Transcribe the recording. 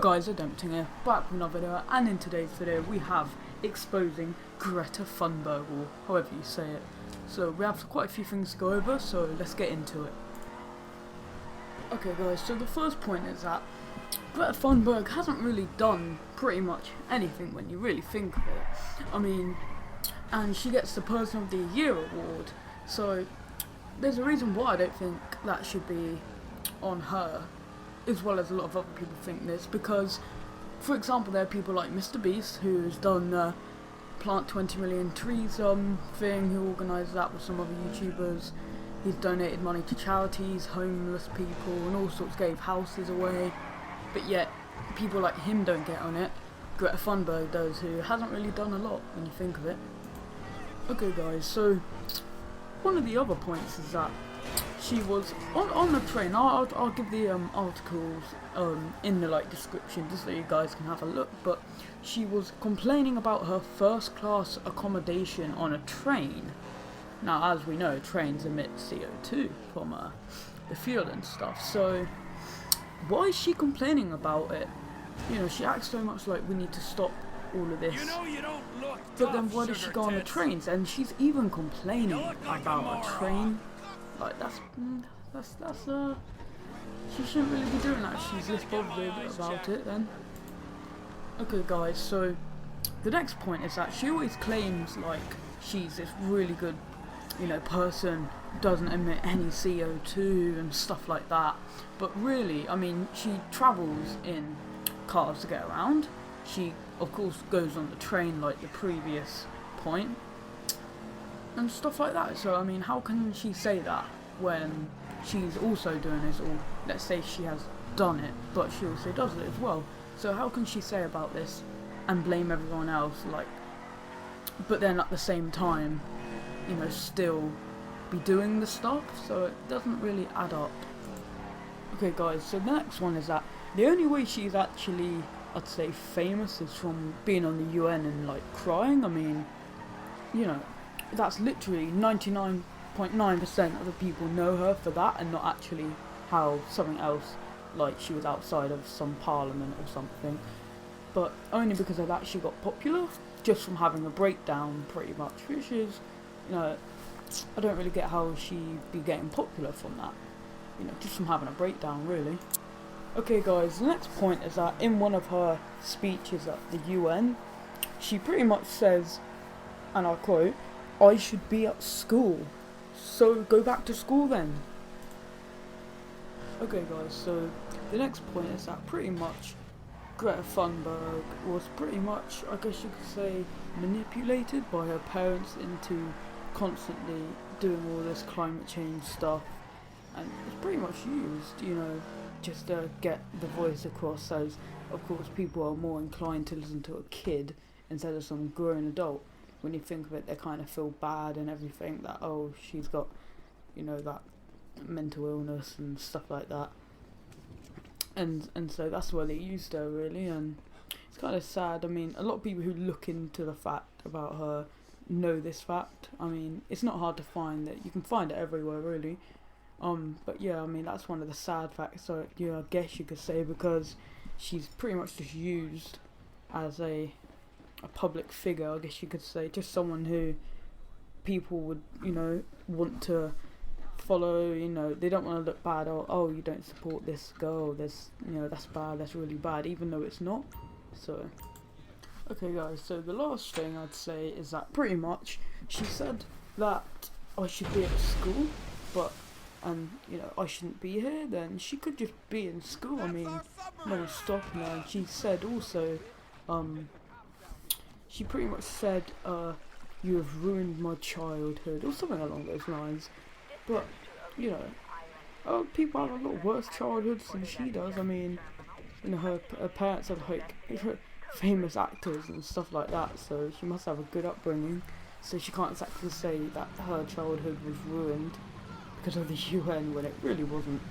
guys, Adempting here, back with another video, and in today's video we have exposing Greta Thunberg, or however you say it. So we have quite a few things to go over, so let's get into it. Okay guys, so the first point is that Greta Thunberg hasn't really done pretty much anything when you really think of it. I mean, and she gets the Person of the Year award, so there's a reason why I don't think that should be on her, as well as a lot of other people think this, because for example there are people like Mr. Beast, who's done the plant 20 million trees thing, who organised that with some other YouTubers. He's donated money to charities, homeless people and all sorts, gave houses away, but yet people like him don't get on it. Greta Thunberg does, who hasn't really done a lot when you think of it. Okay guys, so one of the other points is that she was on the train. I'll give the articles in the description just so you guys can have a look, but she was complaining about her first class accommodation on a train. Now as we know, trains emit CO2 from the fuel and stuff, so why is she complaining about it? You know, she acts so much like we need to stop all of this, but then why does she go on the trains? And she's even complaining about a train. Like that's she shouldn't really be doing that. She's this bothered about it then. Okay guys, so the next point is that she always claims like she's this really good, you know, person, doesn't emit any CO2 and stuff like that, but really, I mean, she travels in cars to get around. She of course goes on the train like the previous point and stuff like that. So I mean, how can she say that when she's also doing this, or let's say she has done it but she also does it as well? So how can she say about this and blame everyone else, like, but then at the same time, you know, still be doing the stuff? So it doesn't really add up. Okay guys, so the next one is that the only way she's actually, I'd say, famous is from being on the UN and like crying. I mean, you know, that's literally 99.9% of the people know her for that, and not actually how something else, like she was outside of some parliament or something. But only because of that she got popular, just from having a breakdown pretty much, which is, you know, I don't really get how she'd be getting popular from that, you know, just from having a breakdown really. Okay guys, the next point is that in one of her speeches at the UN, she pretty much says, and I quote, "I should be at school, so go back to school then." Okay guys, so the next point is that pretty much Greta Thunberg was pretty much, I guess you could say, manipulated by her parents into constantly doing all this climate change stuff, and it's pretty much used, you know, just to get the voice across, as of course people are more inclined to listen to a kid instead of some grown adult. When you think of it, they kind of feel bad and everything, that oh, she's got, you know, that mental illness and stuff like that, and so that's why they used her really. And it's kind of sad. I mean, a lot of people who look into the fact about her know this fact. I mean, it's not hard to find that, you can find it everywhere really. But yeah, I mean, that's one of the sad facts, so yeah, I guess you could say, because she's pretty much just used as a public figure, I guess you could say, just someone who people would, you know, want to follow. You know, they don't want to look bad, or oh, you don't support this girl, this, you know, that's bad, that's really bad, even though it's not. So okay guys, so the last thing I'd say is that pretty much she said that I should be at school, but you know, I shouldn't be here. Then she could just be in school. I mean, no one's stopping her. And she said also, she pretty much said, "You have ruined my childhood," or something along those lines. But you know, people have a lot worse childhoods than she does. I mean, you know, her parents are like famous actors and stuff like that, so she must have a good upbringing. So she can't exactly say that her childhood was ruined because of the UN when it really wasn't.